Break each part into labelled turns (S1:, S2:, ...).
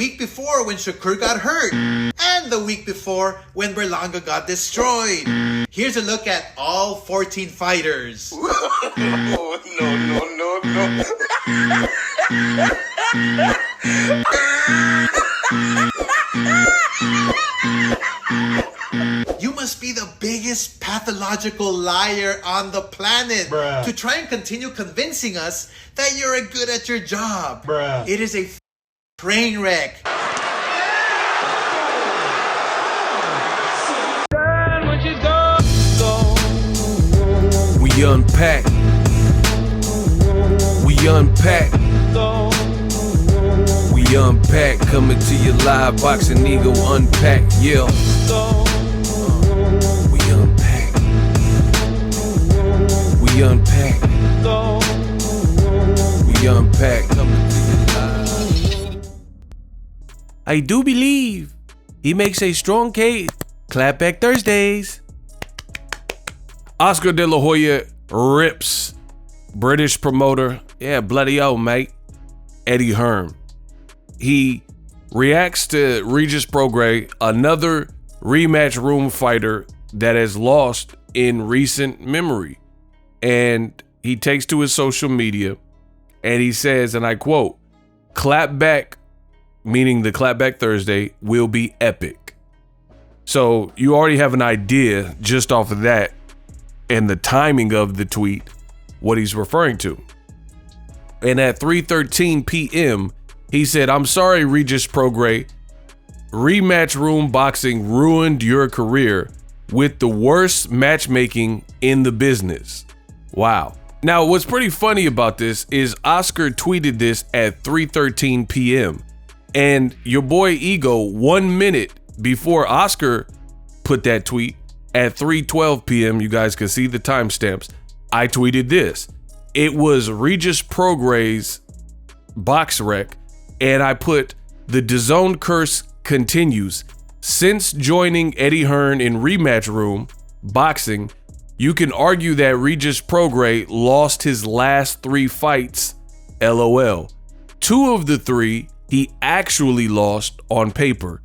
S1: week before when Shakur got hurt, and the week before when Berlanga got destroyed. Here's a look at all 14 fighters.
S2: No.
S1: You must be the biggest pathological liar on the planet to try and continue convincing us that you're good at your job. It is a train wreck.
S3: We unpack. We unpack. We unpack. Coming to you live, Boxing Ego unpack. Yeah. We unpack. We unpack. We unpack. Coming to you live. I do believe he makes a strong case. Clapback Thursdays. Oscar De La Hoya rips British promoter, yeah, bloody hell, mate, Eddie Hearn. He reacts to Regis Prograis, another rematch room fighter that has lost in recent memory. And he takes to his social media and he says, and I quote, "Clapback," meaning the Clapback Thursday, "will be epic." So you already have an idea just off of that and the timing of the tweet, what he's referring to. And at 3:13 p.m., he said, "I'm sorry, Regis Prograis. Rematch room boxing ruined your career with the worst matchmaking in the business." Wow. Now, what's pretty funny about this is Oscar tweeted this at 3:13 p.m. And your boy Ego, 1 minute before Oscar put that tweet, at 3:12 p.m., you guys can see the timestamps, I tweeted this. It was Regis Prograis' box rec, and I put, "The DAZN curse continues. Since joining Eddie Hearn in rematch room boxing, you can argue that Regis Prograis lost his last 3 fights, LOL. 2 of the 3 he actually lost on paper,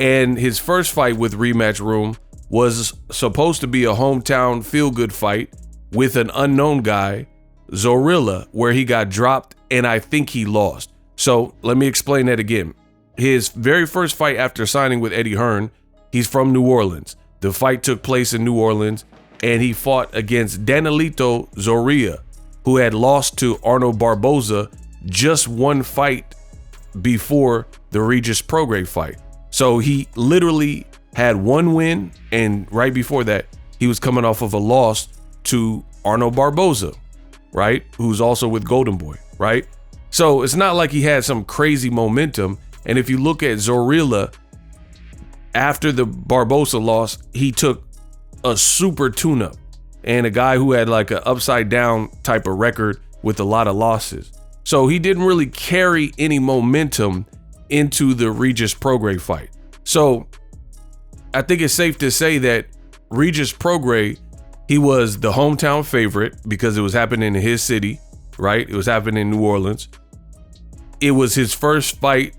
S3: and his first fight with rematch room was supposed to be a hometown feel-good fight with an unknown guy, Zorilla, where he got dropped and I think he lost." So let me explain that again. His very first fight after signing with Eddie Hearn, he's from New Orleans. The fight took place in New Orleans and he fought against Danilito Zorrilla, who had lost to Arnold Barboza just 1 fight before the Regis Prograis fight. So he literally had 1 win, and right before that, he was coming off of a loss to Arnold Barboza, right? Who's also with Golden Boy, right? So it's not like he had some crazy momentum. And if you look at Zorrilla, after the Barboza loss, he took a super tune-up and a guy who had like an upside down type of record with a lot of losses. So he didn't really carry any momentum into the Regis Prograis fight. So I think it's safe to say that Regis Prograis, he was the hometown favorite because it was happening in his city, right? It was happening in New Orleans. It was his first fight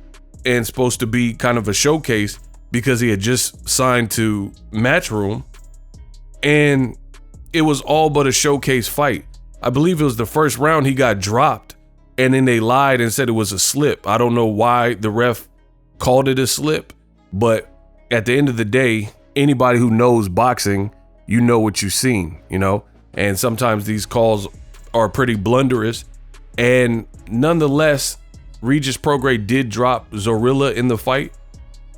S3: and supposed to be kind of a showcase because he had just signed to Matchroom, and it was all but a showcase fight. I believe it was the first round he got dropped, and then they lied and said it was a slip. I don't know why the ref called it a slip, but at the end of the day, anybody who knows boxing, you know what you've seen, you know? And sometimes these calls are pretty blunderous. And nonetheless, Regis Prograis did drop Zorrilla in the fight,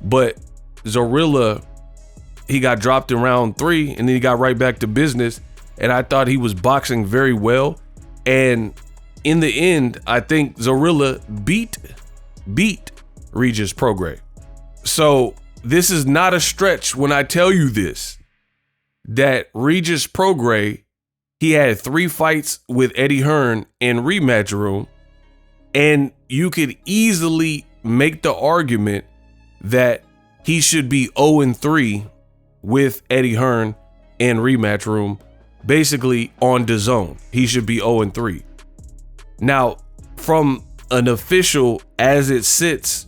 S3: but Zorrilla, he got dropped in round 3 and then he got right back to business. And I thought he was boxing very well. And in the end, I think Zorrilla beat Regis Prograis. So this is not a stretch when I tell you this, that Regis Prograis, he had 3 fights with Eddie Hearn in rematch room, and you could easily make the argument that he should be 0-3 with Eddie Hearn in rematch room, basically on DAZN. He should be 0-3. Now, from an official as it sits,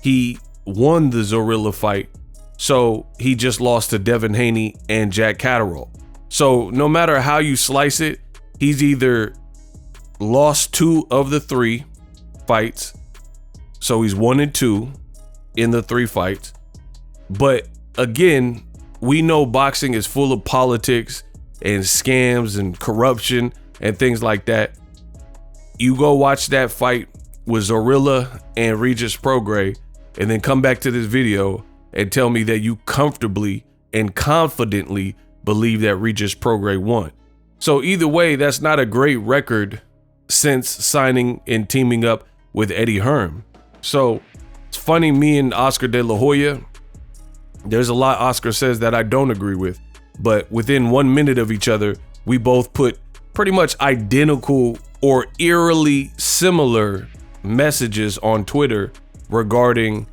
S3: he won the Zorilla fight. So he just lost to Devin Haney and Jack Catterall. So no matter how you slice it, he's either lost 2 of the 3 fights. So he's 1-2 in the 3 fights. But again, we know boxing is full of politics and scams and corruption and things like that. You go watch that fight with Zorilla and Regis Prograis and then come back to this video and tell me that you comfortably and confidently believe that Regis Prograis won. So either way, that's not a great record since signing and teaming up with Eddie Hearn. So it's funny, me and Oscar De La Hoya, there's a lot Oscar says that I don't agree with, but within 1 minute of each other, we both put pretty much identical or eerily similar messages on Twitter regarding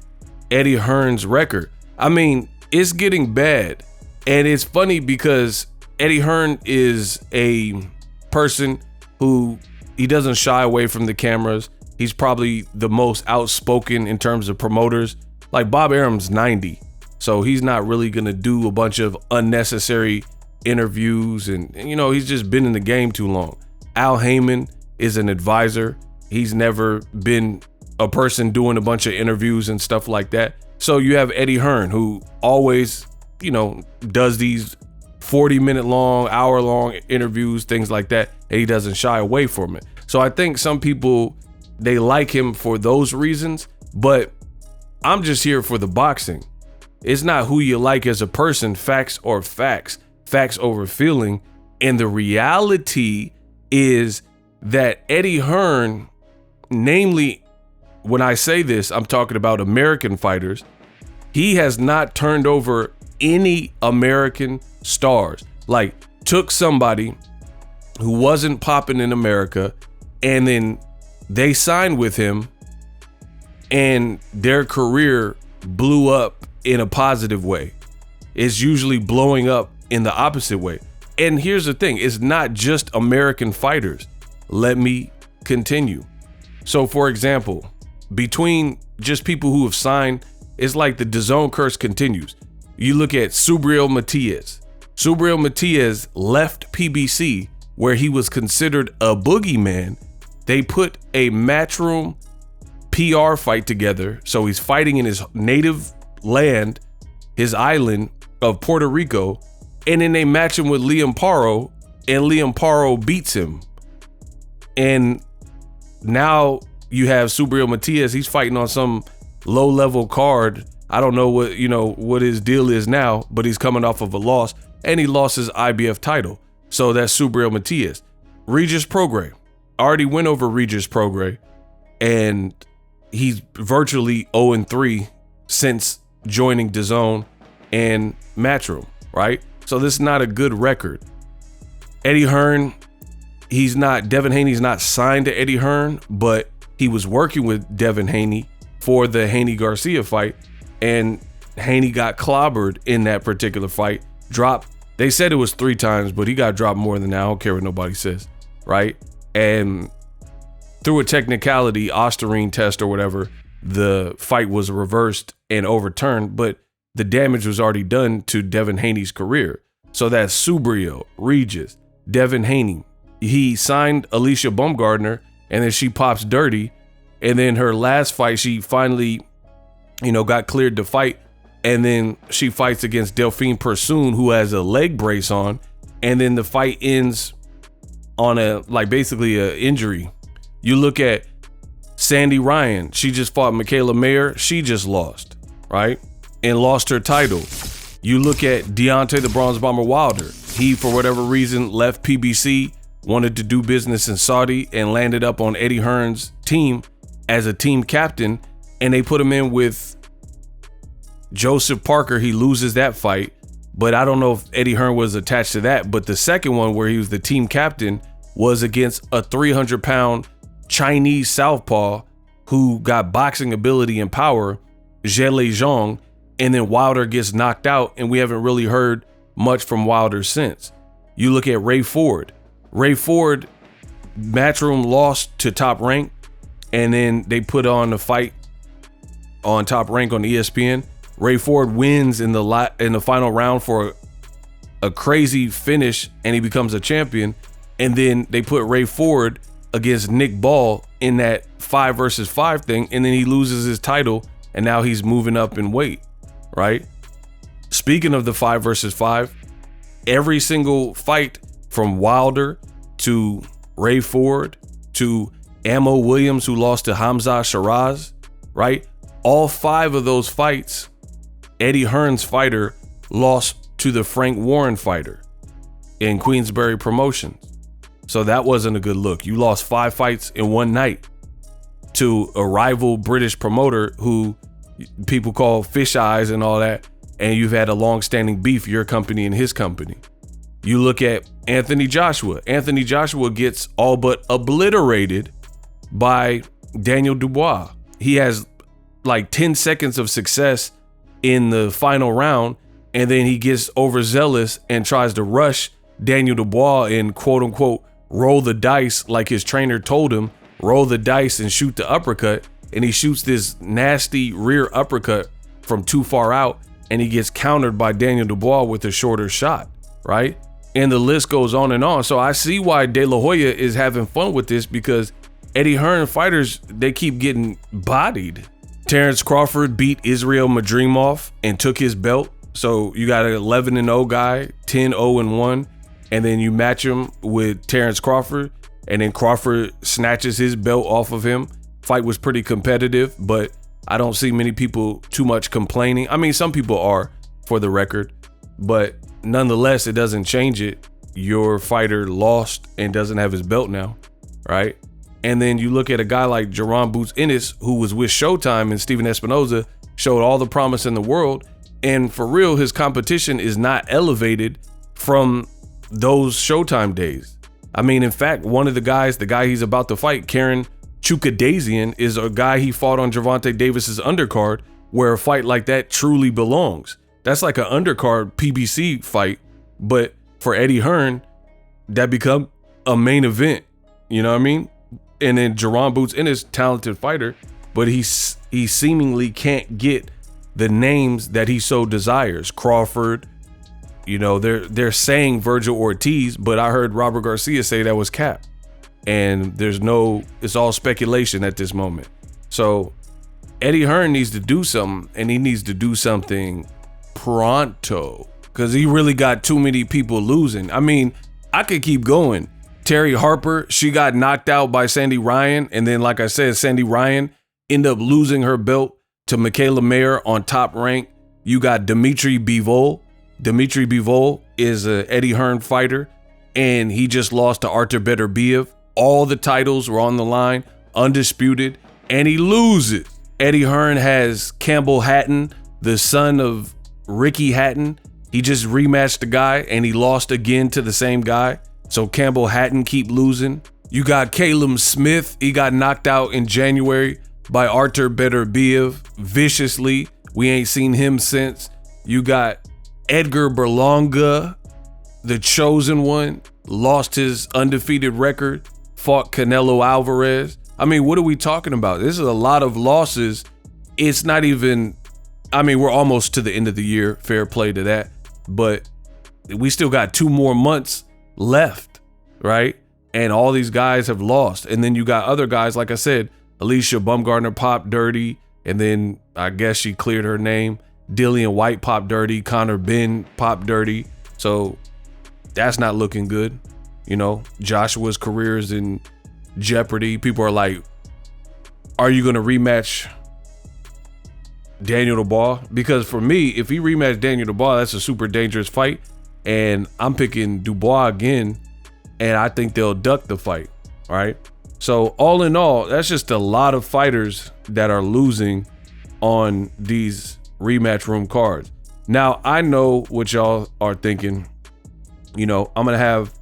S3: Eddie Hearn's record. I mean, it's getting bad. And it's funny because Eddie Hearn is a person who, he doesn't shy away from the cameras. He's probably the most outspoken in terms of promoters. Like Bob Arum's 90. So he's not really going to do a bunch of unnecessary interviews. And, you know, he's just been in the game too long. Al Heyman is an advisor. He's never been a person doing a bunch of interviews and stuff like that. So you have Eddie Hearn, who always, you know, does these 40-minute long, hour-long interviews, things like that, and he doesn't shy away from it. So I think some people, they like him for those reasons, but I'm just here for the boxing. It's not who you like as a person, facts or facts over feeling. And the reality is that Eddie Hearn, namely, when I say this, I'm talking about American fighters, he has not turned over any American stars. Like, took somebody who wasn't popping in America and then they signed with him and their career blew up in a positive way. It's usually blowing up in the opposite way. And here's the thing, it's not just American fighters. Let me continue. So for example, between just people who have signed, it's like the DAZN curse continues. You look at Subriel Matias. Subriel Matias left PBC where he was considered a boogeyman. They put a Matchroom PR fight together. So he's fighting in his native land, his island of Puerto Rico. And then they match him with Liam Paro and Liam Paro beats him. And now you have Subriel Matias. He's fighting on some low level card. I don't know what, you know, what his deal is now, but he's coming off of a loss and he lost his IBF title. So that's Subriel Matias. Regis Prograis. I already went over Regis Prograis and he's virtually 0-3 since joining DAZN and Matchroom, right? So this is not a good record. Eddie Hearn, Devin Haney's not signed to Eddie Hearn, but he was working with Devin Haney for the Haney-Garcia fight, and Haney got clobbered in that particular fight. Dropped, they said it was 3 times, but he got dropped more than that. I don't care what nobody says, right? And through a technicality, Osterine test or whatever, the fight was reversed and overturned, but the damage was already done to Devin Haney's career. So that's Subriel, Regis, Devin Haney. He signed Alicia Baumgardner, and then she pops dirty. And then her last fight, she finally, you know, got cleared to fight. And then she fights against Delphine Persoon, who has a leg brace on. And then the fight ends on basically an injury. You look at Sandy Ryan. She just fought Michaela Mayer. She just lost, right? And lost her title. You look at Deontay the Bronze Bomber Wilder. He, for whatever reason, left PBC, wanted to do business in Saudi, and landed up on Eddie Hearn's team as a team captain, and they put him in with Joseph Parker. He loses that fight, but I don't know if Eddie Hearn was attached to that. But the second one, where he was the team captain, was against a 300-pound Chinese southpaw who got boxing ability and power, Zelle Zhang, and then Wilder gets knocked out, and we haven't really heard much from Wilder since. You look at Ray Ford. Ray Ford, Matchroom lost to Top Rank, and then they put on a fight on Top Rank on ESPN. Ray Ford wins in the final round for a crazy finish, and he becomes a champion. And then they put Ray Ford against Nick Ball in that 5 versus 5 thing, and then he loses his title, and now he's moving up in weight, right? Speaking of the 5 versus 5, every single fight from Wilder to Ray Ford to Ammo Williams, who lost to Hamza Shiraz, right? All 5 of those fights, Eddie Hearn's fighter lost to the Frank Warren fighter in Queensberry Promotions. So that wasn't a good look. You lost 5 fights in one night to a rival British promoter who people call fish eyes and all that, and you've had a long-standing beef, your company and his company. You look at Anthony Joshua. Anthony Joshua gets all but obliterated by Daniel Dubois. He has like 10 seconds of success in the final round, and then he gets overzealous and tries to rush Daniel Dubois and quote unquote roll the dice, like his trainer told him, roll the dice and shoot the uppercut. And he shoots this nasty rear uppercut from too far out, and he gets countered by Daniel Dubois with a shorter shot, right? And the list goes on and on. So I see why De La Hoya is having fun with this, because Eddie Hearn fighters, they keep getting bodied. Terrence Crawford beat Israel Madrimov and took his belt. So you got an 11-0 guy, 10-0-1, and then you match him with Terrence Crawford, and then Crawford snatches his belt off of him. Fight was pretty competitive, but I don't see many people too much complaining. I mean, some people are, for the record, but nonetheless, it doesn't change it. Your fighter lost and doesn't have his belt now, right? And then you look at a guy like Jerron Boots Ennis, who was with Showtime, and Steven Espinoza showed all the promise in the world. And for real, his competition is not elevated from those Showtime days. I mean, in fact, one of the guy he's about to fight, Karen Chukadasian, is a guy he fought on Gervonta Davis's undercard, where a fight like that truly belongs. That's like an undercard PBC fight, but for Eddie Hearn, that become a main event. You know what I mean? And then Jerron Boots Ennis, talented fighter, but he seemingly can't get the names that he so desires. Crawford, you know, they're saying Virgil Ortiz, but I heard Robert Garcia say that was cap. And it's all speculation at this moment. So Eddie Hearn needs to do something, and he needs to do something pronto, because he really got too many people losing. I mean, I could keep going. Terry Harper, she got knocked out by Sandy Ryan, and then, like I said, Sandy Ryan ended up losing her belt to Michaela Mayer on Top Rank. You got Dimitri Bivol. Dimitri Bivol is a Eddie Hearn fighter, and he just lost to Artur Beterbiev. All the titles were on the line, undisputed, and he loses. Eddie Hearn has Campbell Hatton, the son of Ricky Hatton. He just rematched the guy, and he lost again to the same guy. So Campbell Hatton keep losing. You got Caleb Smith. He got knocked out in January by Artur Beterbiev viciously. We ain't seen him since. You got Edgar Berlanga, the chosen one, lost his undefeated record, fought Canelo Alvarez. I mean, what are we talking about? This is a lot of losses. It's not even, I mean, we're almost to the end of the year. Fair play to that. But we still got 2 more months left, right? And all these guys have lost. And then you got other guys, like I said, Alicia Bumgarner popped dirty, and then I guess she cleared her name. Dillian White popped dirty. Connor Benn popped dirty. So that's not looking good. You know, Joshua's career is in jeopardy. People are like, are you going to rematch Daniel Dubois? Because for me, if he rematch Daniel Dubois, that's a super dangerous fight. And I'm picking Dubois again, and I think they'll duck the fight. All right. So all in all, that's just a lot of fighters that are losing on these rematch room cards. Now, I know what y'all are thinking. You know, I'm going to have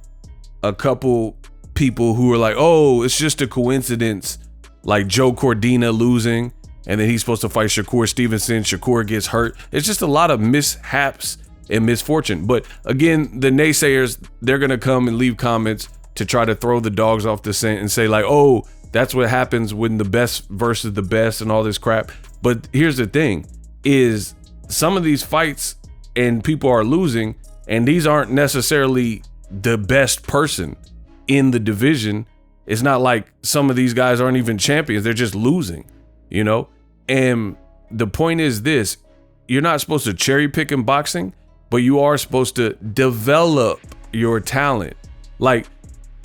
S3: a couple people who are like, oh, it's just a coincidence, like Joe Cordina losing, and then he's supposed to fight Shakur Stevenson. Shakur gets hurt. It's just a lot of mishaps and misfortune. But again, the naysayers, they're going to come and leave comments to try to throw the dogs off the scent and say like, oh, that's what happens when the best versus the best and all this crap. But here's the thing is some of these fights and people are losing, and these aren't necessarily the best person in the division. It's not like some of these guys aren't even champions. They're just losing, you know? And the point is this, you're not supposed to cherry pick in boxing, but you are supposed to develop your talent. Like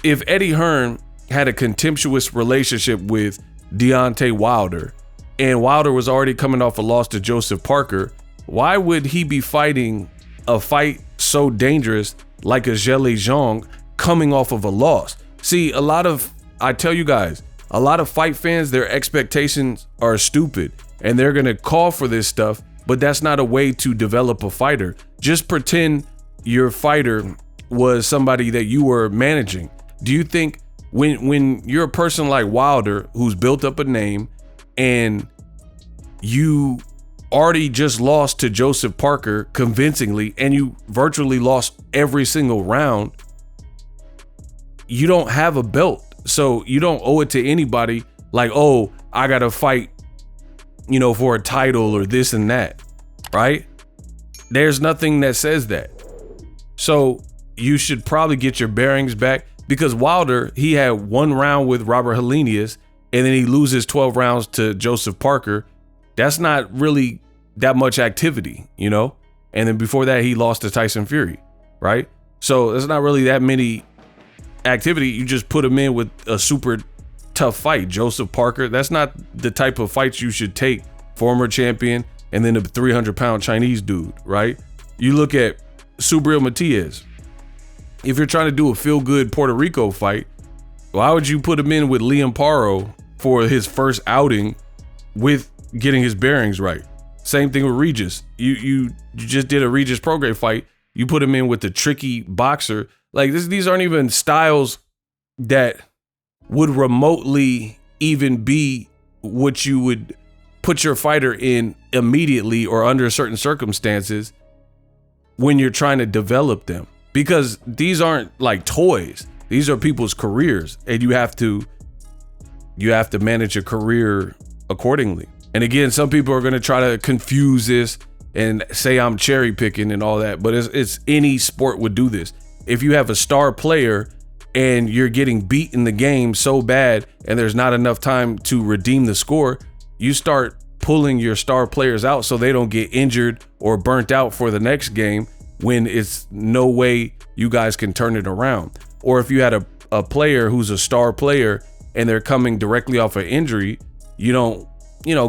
S3: if Eddie Hearn had a contemptuous relationship with Deontay Wilder, and Wilder was already coming off a loss to Joseph Parker, why would he be fighting a fight so dangerous like a Zelle Zhang coming off of a loss? See, I tell you guys, a lot of fight fans, their expectations are stupid and they're going to call for this stuff, but that's not a way to develop a fighter. Just pretend your fighter was somebody that you were managing. Do you think when you're a person like Wilder who's built up a name and you already just lost to Joseph Parker convincingly and you virtually lost every single round, you don't have a belt. So you don't owe it to anybody like, oh, I got to fight, you know, for a title or this and that, right? There's nothing that says that. So you should probably get your bearings back, because Wilder, he had one round with Robert Helenius and then he loses 12 rounds to Joseph Parker. That's not really that much activity, you know? And then before that, he lost to Tyson Fury, right? So there's not really that many activity. You just put him in with a super tough fight. Joseph Parker, that's not the type of fights you should take. Former champion and then a 300-pound Chinese dude, right? You look at Subriel Matias. If you're trying to do a feel-good Puerto Rico fight, why would you put him in with Liam Paro for his first outing with getting his bearings right? Same thing with Regis. You just did a Regis Prograis fight. You put him in with the tricky boxer. Like these aren't even styles that would remotely even be what you would put your fighter in immediately or under certain circumstances when you're trying to develop them. Because these aren't like toys. These are people's careers, and you have to manage your career accordingly. And again, some people are going to try to confuse this and say I'm cherry picking and all that, but it's any sport would do this. If you have a star player and you're getting beat in the game so bad and there's not enough time to redeem the score, you start pulling your star players out so they don't get injured or burnt out for the next game when it's no way you guys can turn it around. Or if you had a player who's a star player and they're coming directly off an injury, you don't,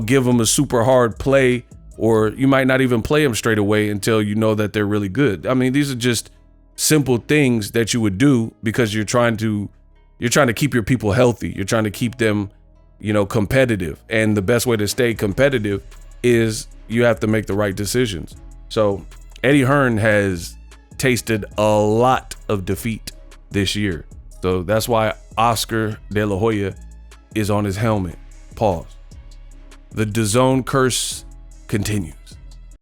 S3: give them a super hard play, or you might not even play them straight away until you know that they're really good. I mean, these are just simple things that you would do because you're trying to keep your people healthy. You're trying to keep them, competitive. And the best way to stay competitive is you have to make the right decisions. So Eddie Hearn has tasted a lot of defeat this year. So that's why Oscar De La Hoya is on his helmet. Pause. The DAZN curse continues.